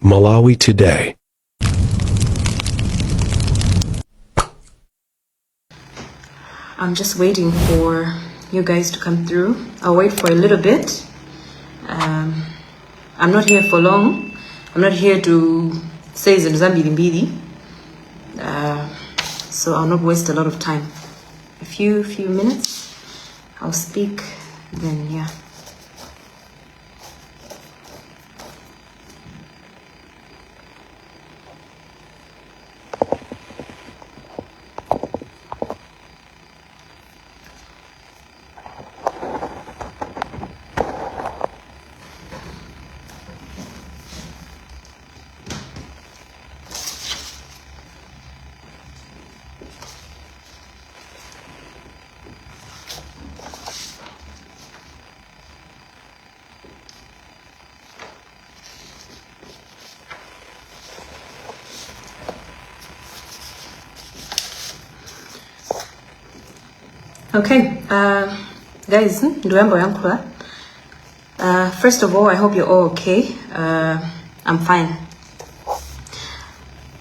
Malawi Today. I'm just waiting for you guys to come through. I'll wait for a little bit. I'm not here for long. I'm not here to say Zambili, so I'll not waste a lot of time. A few minutes, I'll speak, then yeah. Okay, guys, first of all, I hope you're all okay. I'm fine.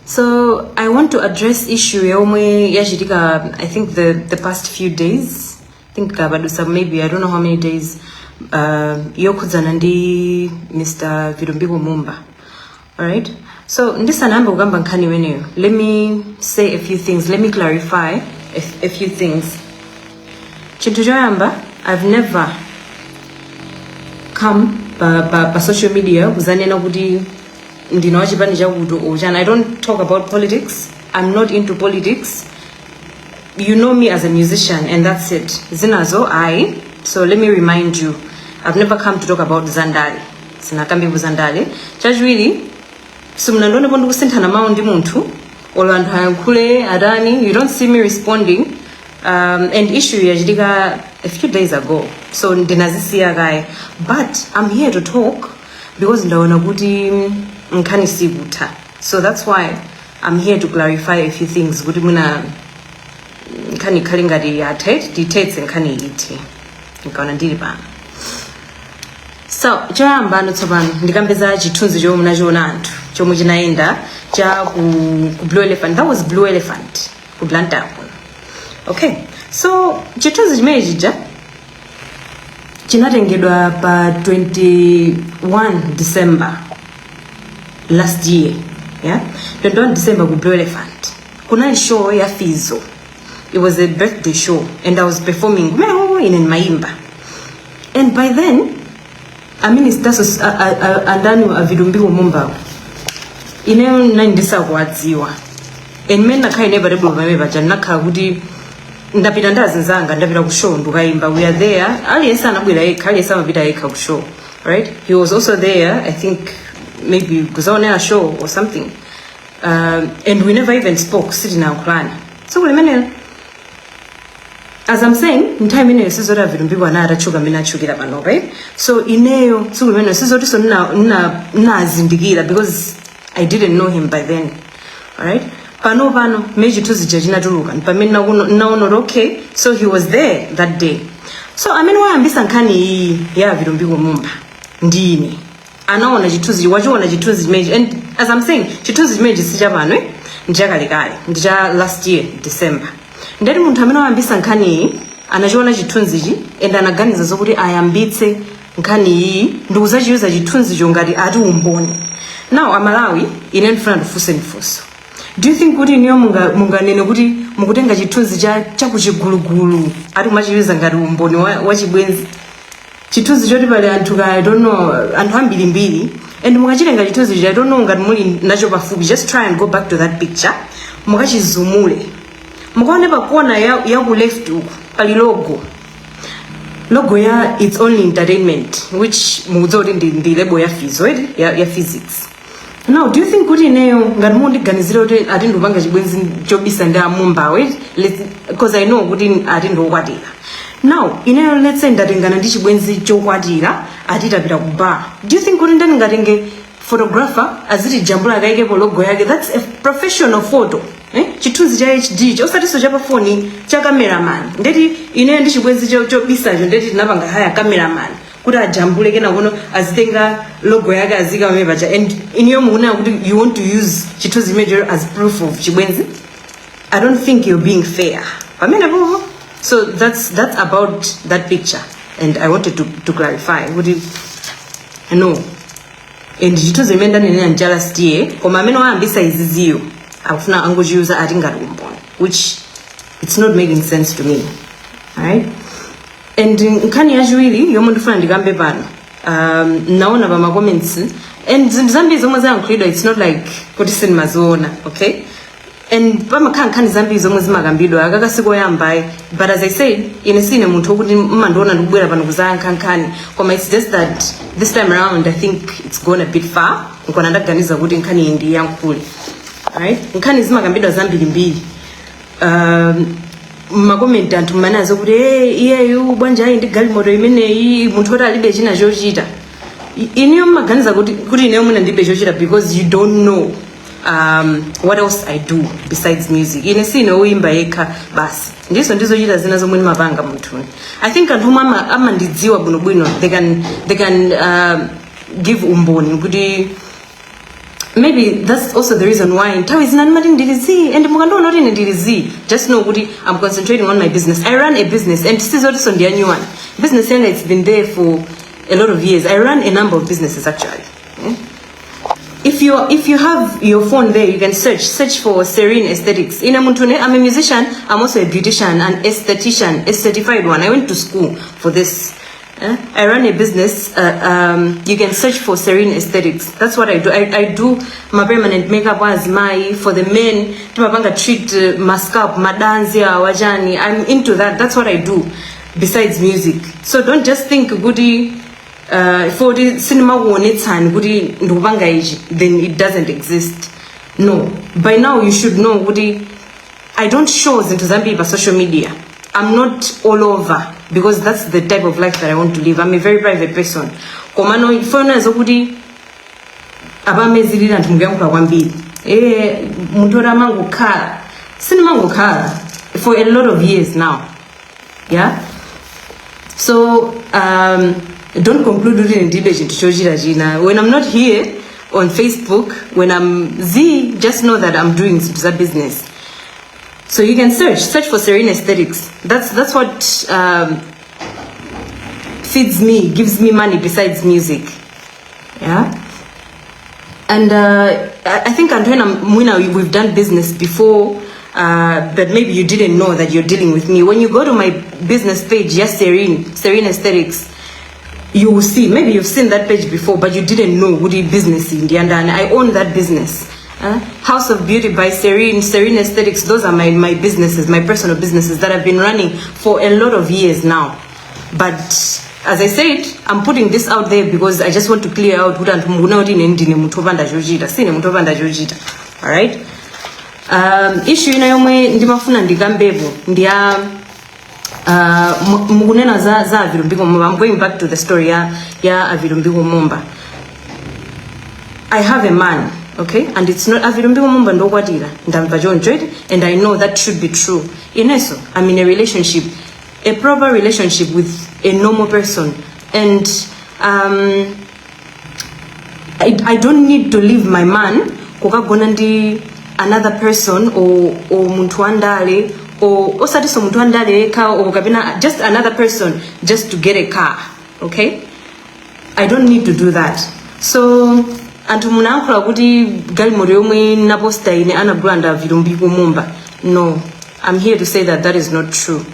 So I want to address issue I think the past few days. I think maybe I don't know how many days. Yokudzanandi Mr. Virumbigo Mumba. Alright? So let me say a few things. Let me clarify a few things. I've never come by social media. I don't talk about politics. I'm not into politics. You know me as a musician, and that's it. Zinazo So let me remind you, I've never come to talk about Zandali. Sinakambi Zandali. Just really, you don't see me responding. And issue yajidika a few days ago. So ndinazisia guy. But I'm here to talk because ndaona kuti nkani siguta. So that's why I'm here to clarify a few things. Kuti muna nkani kalinga details nkani iti. Nkaona ndiri bana. So chamba notsobana ndikambeza chitunzi jo munachiona anthu chomwe chinaenda cha ku Blue Elephant. That was Blue Elephant ku Blantyre. Okay, so chitunzi chimene chija chinatengedwa pa 21 December last year, yeah? 21 December ku Blue Elephant. Kuna show ya Fizo. It was a birthday show and I was performing in Maimba. And by then, I mean it's just andani Virumbigo Mumba. Ine naindisa kwadziwa. And men nakai never able to janaka kuti ndapita ndazinzanga ndapita kushow ndukaimba. We are there. Aliyesa anabwera eka, aliyesa mapita eka kushow, right? He was also there, I think maybe kuzaonera show or something. And we never even spoke sitting na clan. So as I'm saying, in time ineyo sizora Virumbigo anachuka mina chukira pano, right? So ineyo sizoti so nazindigira because I didn't know him by then. All right? Pano meji tuzi jajina turuka naono okay, so he was there that day. So I mean why ambisa nkani ya Virumbigo Mumba ndini anaona chituzi wachiona chituzi meji. And as I'm saying, chituzi meji sichavano njakalekale ndija last year December. Ndari munthu amene wayambisa nkhani anachiona chithunzichi and anaganiza zokuti ayambitse nkhani iyi ndikuzachiuza chithunzicho ngati ati umboni. Now Amalawi ine ndifuna ndifunse ndifunso. Do you think kuti niyo munganene kuti mukutenga chithunzi cha kuchigulugulu ati kumachiuza ngati umboni wa chibwenzi? Chithunzi choti pali anthu ka I don't know anthu ambirimbiri and mukachitenga chithunzi I don't know ngati muli nacho pafupi. Just try and go back to that picture mukachizumule. Mukaone pakona ya ku left uku pali logo ya It's Only Entertainment, which muzoti ndi label ya Fizo ya physics. Now do you think kuti ineyo ngati mundiganizira kuti ati ndupanga chibwenzi chobisa ndi amumba because I know kuti ati ndokwatira. Now ineyo let's say ndatengana ndi chibwenzi chokwatira ati tapita ku bar. Do you think kuti ndani ngatenge photographer aziti jambula kaikepo logo yake? That's a professional photo. Chithunzi cha HD chosatiso cha phone cha cameraman. Ndeti ineyo ndi chibwenzi chobisacho ndeti tinapanga haya cameraman kuti ajambule kena kuno azitenga logo yake azika mebacha, and iniyo muona kuti you want to use chithunzi imenecho as proof of chibwenzi. I don't think you're being fair. So that's about that picture, and I wanted to clarify. Would you know? And chithunzi imenda nene anjala stiye koma amene waambisa iziziyo akufuna angojiuza ati ngati umboni, which it's not making sense to me. Alright? And nkhani yachiwiri yomwe ndifuna ndikambe pano, naona pa ma comments and zambiri zomwe zayankhulidwa, it's not like kuti sinimaziona, okay? And pamakhala nkhani zambiri zomwe zimakambidwa akakasiko yambayi, but as I said, ine sine munthu wokuti mmandiona ndikubwera pano kuzayankha nkhani, koma it's just that this time around I think it's gone a bit far, nkona ndaganiza kuti nkhani ndi yankhule. Alright? Nkhani zimakambidwa zambiri mbiri. Makomenti anthu manazo kuti iyeyu bwanja ndi galimoto imeneyi munthu oti alibe china chochita. Iniyo mmaganiza kuti ineyo mwina ndibe chochita because you don't know what else I do besides music. Ine sine uimba yekha basi. Ndizo chita zina zomwe ndimapanga munthu. I think anthu amandidziwa bwinobwino they can give umboni kuti maybe that's also the reason why nthawi zina ndimati ndilizi and mukandiona kuti ine ndilizi, just know kuti I'm concentrating on my business. I run a business and sizotiso ndiyanyuwani. Business yanga it's been there for a lot of years. I run a number of businesses actually. If you have your phone there, you can search for Serene Aesthetics. I'm a musician, I'm also a beautician, an aesthetician, a certified one. I went to school for this. I run a business. You can search for Serene Aesthetics. That's what I do. I do my permanent makeup as for the men. Treat my scalp, my dance, wajani. I'm into that. That's what I do besides music. So don't just think goody for the cinema goody then it doesn't exist. No. By now you should know goody. I don't shows into Zambia by social media. I'm not all over because that's the type of life that I want to live. I'm a very private person. Komano ifona zokudi abamezilira ntumbyamka kwambiri. Mutora mangu kala. Sini mangu kala for a lot of years now. Yeah? So don't conclude with an debate to Chojira Jina. When I'm not here on Facebook, when I'm just know that I'm doing that business. So you can search for Serene Aesthetics. That's what feeds me, gives me money besides music. Yeah. And I think Antoine Mwina, we've done business before, but maybe you didn't know that you're dealing with me. When you go to my business page, yes, Serene Aesthetics, you will see. Maybe you've seen that page before, but you didn't know what business in the end. And I own that business. House of Beauty by Serene Aesthetics. Those are my businesses, my personal businesses that I've been running for a lot of years now. But as I said, I'm putting this out there because I just want to clear out who don't all right. Issue inayomwe ndimafuna ndikambebo ndiya mukunena za Avilumbiko Mumba. I'm going back to the story ya Avilumbiko Mumba. I have a man. Okay, and it's not Avilumbiko Mumba ndokwatira ndamva John, and I know that should be true. Ineso, I'm in a relationship, a proper relationship with a normal person, and I don't need to leave my man kukagona ndi another person or muntu andale or osatiso muntu andale eka or kabina just another person just to get a car. Okay, I don't need to do that. So antu munankula kuti galimoto yomwe naposta ine anagulanda Avilumbiko Mumba. No, I'm here to say that is not true.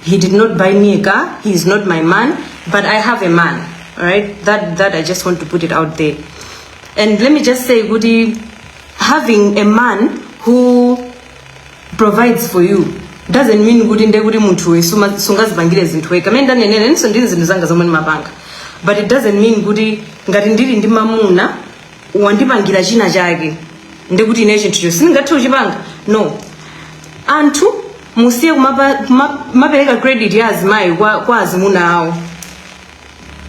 He did not buy me a car. He is not my man, but I have a man. All right, that I just want to put it out there. And let me just say, Goody, having a man who provides for you doesn't mean Goody ndegudi muntu sungazi bangile zintweka. Menda nene niso ndini zinuzanga zomwe mabanga. But it doesn't mean Goody ngati ndili ndi mamuna wandipangira china chake ndekuti ine chinthu chonse singathe uchipanga. No, anthu musiye kumapereka credit ya azimayi kwa azimuna awo.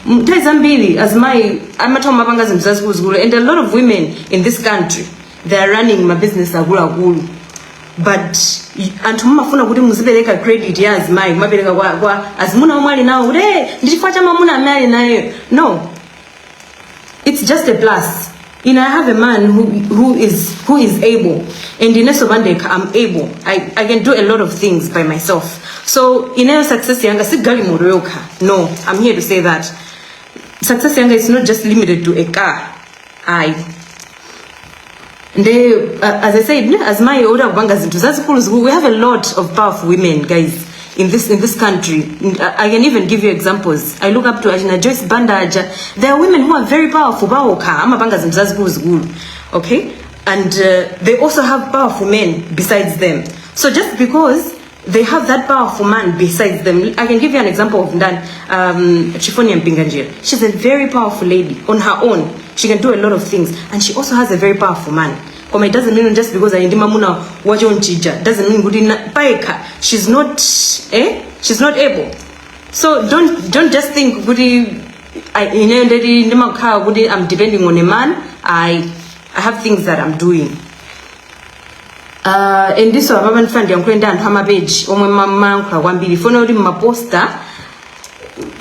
Nthawi zambiri azimayi amatha kumapanga zinthu zazikulu, and a lot of women in this country, they are running my business akuluakulu, but anthu mumafuna kuti muzipereka credit ya azimayi kumapereka kwa azimuna omwe ali nawo kuti ndichifukwa cha mamuna amene ali nayo. No, it's just a plus. I have a man who is able, and in Esobandeka I'm able. I can do a lot of things by myself. So in our success yanga si gali moroyoka. No, I'm here to say that success yanga is not just limited to a car. As I said, as my older bangas into we have a lot of powerful women, guys, in this country. I can even give you examples. I look up to Ajina Joyce Bandaja. There are women who are very powerful. Okay, and they also have powerful men besides them. So just because they have that powerful man besides them, I can give you an example of Ndan Chifonia Mpinganjira. She's a very powerful lady on her own. She can do a lot of things, and she also has a very powerful man. It doesn't mean just because I mamuna wajon chija doesn't mean good paika. She's not able. So don't just think goody I'm depending on a man. I have things that I'm doing. And this urban fund I'm going down Hama page omwe mama kwambiri for no ma poster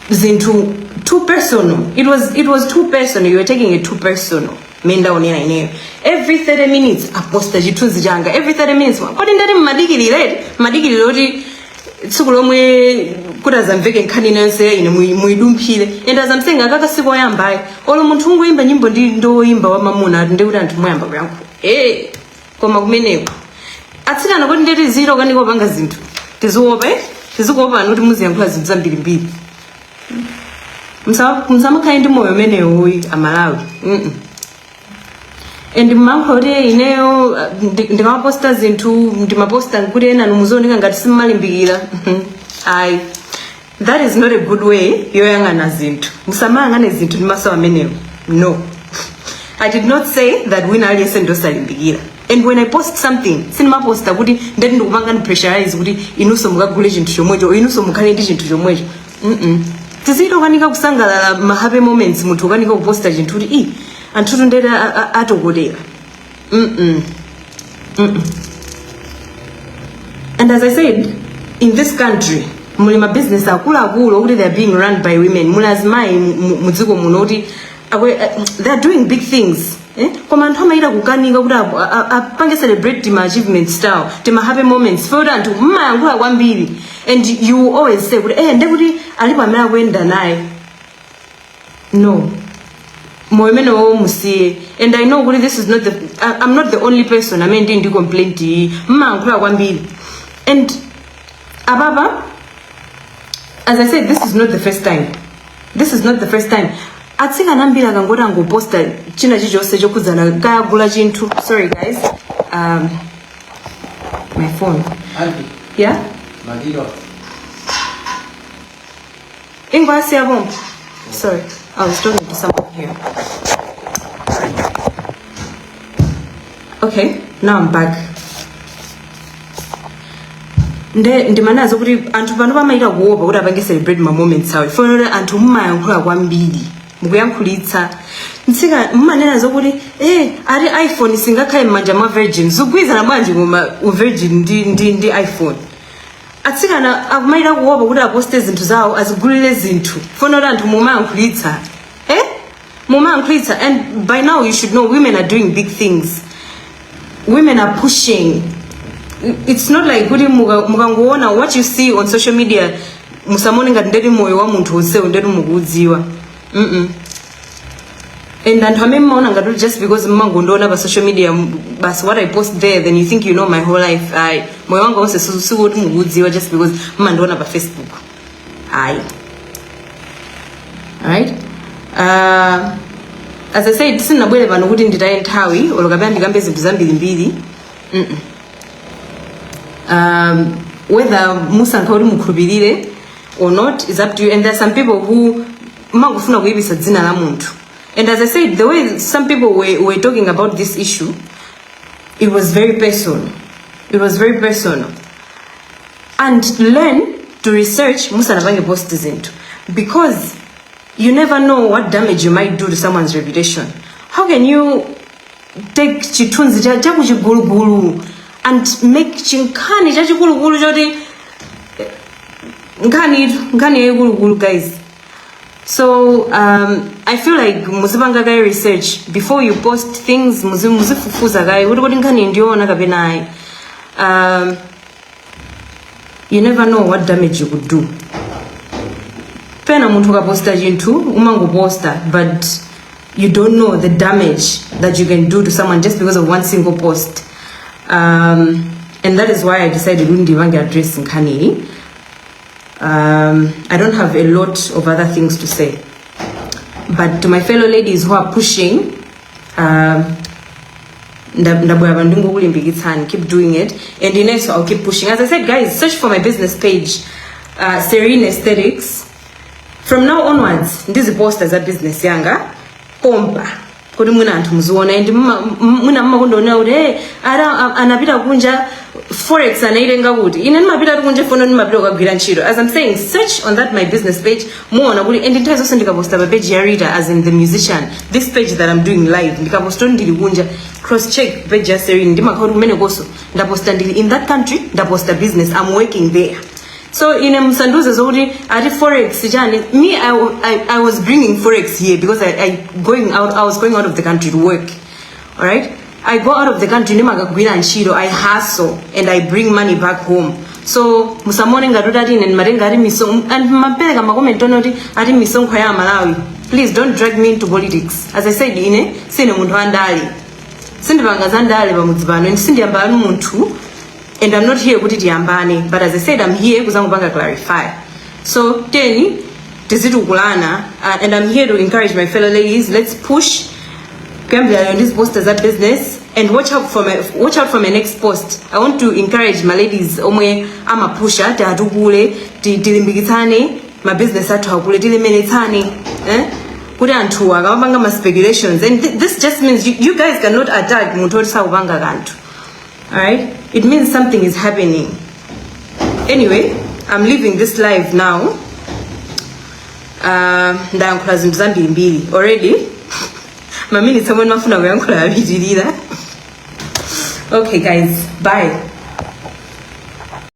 zinto too personal. It was too personal. You were taking it too personal. Every 30 minutes a poster jitunzi janga. Every 30 minutes kodi ndari madikili right? Madikili loti tsukulomwe kudaza mveke nkhani nanse ine muidumphile. And as I'm saying akaka siko yambaye olo munthu ungoyimba nyimbo ndi ndoyimba wa mamuna ndi kuti anthu moyamba kuyankho. Koma kumeneko atsikana kodi ndeti ziro kaniko panga zinthu tizikuopa kuti muziyankhula zinthu zambirimbiri. Msamakhaye ndi moyo umenewo amalawi. And mankhote ineyo ndikamaposta zinthu ndimaposta kuti ena numuzoneka ngati simmalimbikira. That is not a good way yoyang'ana zinthu. Musamang'ane zinthu ndimaso amenewo. No. I did not say that wina aliyese ndosalimbikira. And when I post something, sinimaposta kuti ndeti ndikupanga pressurize kuti inuso mukagule chinthu chomwecho, inuso mukhale ndi chinthu chomwecho. Tizito kanika kusangalala ma happy moments munthu kanika kuposta chinthu kuti anthu ndeta atogodera. And as I said, in this country, mulima business akulu kuti they are being run by women. Mulazimai mudziko munoti they are doing big things. Koma anthu amaita kukanika kuti apange celebrate my achievement style, my happy moments. For anthu mmayankhula kwambiri. And you always say kuti ndekuti alipo amene akuyenda naye. No. And I know this is not I'm not the only person. I mean, didn't complain to you. And Ababa, as I said, this is not the first time. This is not the first time. Atsika nambira kangora ngo posta china chichose chokuzana kaya gula chintu. Sorry guys. My phone. Auntie. Yeah? Magiro. Ingwasi yabom. Sorry. I was talking to someone here. Okay, now I'm back. Ndimanazo kuti anthu pano pamaita kuopa kuti apange celebrate my moments awo. Ifanira anthu mmayankhula kwambiri. Mukuyankhulitsa. Ntsika mmanena zokuti ari iPhone singakhale m'manja mwa virgin. Zugwiza bwanji ngoma virgin ndi iPhone. Atsikana akumaita kuopa kuti aposte zinthu zawo azigulire zinthu. Fonora anthu mumayankhulitsa. Mumayankhulitsa. And by now you should know women are doing big things. Women are pushing. It's not like kuti mukangoona what you see on social media musamone ngati ndeti moyo wa munthu onsewo ndeti mukudziwa. And anthu amene mmaona ngati just because mmangondoona pa social media but what I post there then you think you know my whole life. Moyo wanga onse sikuti mukudziwa just because mmandoona pa Facebook. Alright? As I said, sinabwere pano kuti nditaye nthawi olokapena ndikambe zinthu zambirimbiri. Whether musankha kuti mukhulupirire or not is up to you. And there are some people who mangofuna kuyipisa dzina la munthu. And as I said, the way some people were talking about this issue, it was very personal. It was very personal. And learn to research musanapange post zinto, because you never know what damage you might do to someone's reputation. How can you take chitunzi chakuchigulugulu and make chinkani chachikulu choti nkani guys. So I feel like muzipanga guy research before you post things. Muzifufuza guy kuti nkani ndiona kapena you never know what damage you could do. Pena muntu kaposta chintu umangoposta, but you don't know the damage that you can do to someone just because of one single post. And that is why I decided undivange address nkani. I don't have a lot of other things to say, but to my fellow ladies who are pushing, keep doing it, and in so I'll keep pushing. As I said, guys, search for my business page, Serene Aesthetics. From now onwards, these posters are business yanga pompa kodi mwina anthu muziona, and mwina mmakondona kuti anapita kunja forex anailenga kuti ine ndimapita kunja fono ndimapita kugwira ntchito. As I'm saying, search on that my business page muona kuti, and nthawi zonse ndikaposta pa page ya Rita, as in the musician, this page that I'm doing live, ndikaposta ndili kunja, cross check page ya Serene ndimakhala kumene koso ndaposta ndili in that country, ndaposta business, I'm working there. So in msanduze zoti ati forex jani, me I was bringing forex here because I was going out of the country to work. All right, I go out of the country ndimakagwira ntchito, I hustle and I bring money back home. So musamone ngatuti ati ine ndimatenga ati misong, and mapereka makomenti onoti ati misonkho ya Malawi. Please don't drag me into politics. As I said, ine sine munthu andale, sindipanga zandale pamudzi pano, and sindiyamba anu munthu. And I'm not here kuti tiyambane, but as I said, I'm here kuzangopanga clarify. So teni tizitukulana, and I'm here to encourage my fellow ladies. Let's push Gambia on these posters at business, and watch out for my next post. I want to encourage my ladies omwe ama pusha tatukule tilimbikitsane my business athu akule tilimenetsane kuti anthu akapanga ma speculations, and this just means you guys cannot attack munthu oti sakupanga kanthu. All right, it means something is happening. Anyway, I'm leaving this live now. Ndayankhula zinthu zambiri already. Mamini someone mafuna kuyankhula abitirira. Okay guys, bye.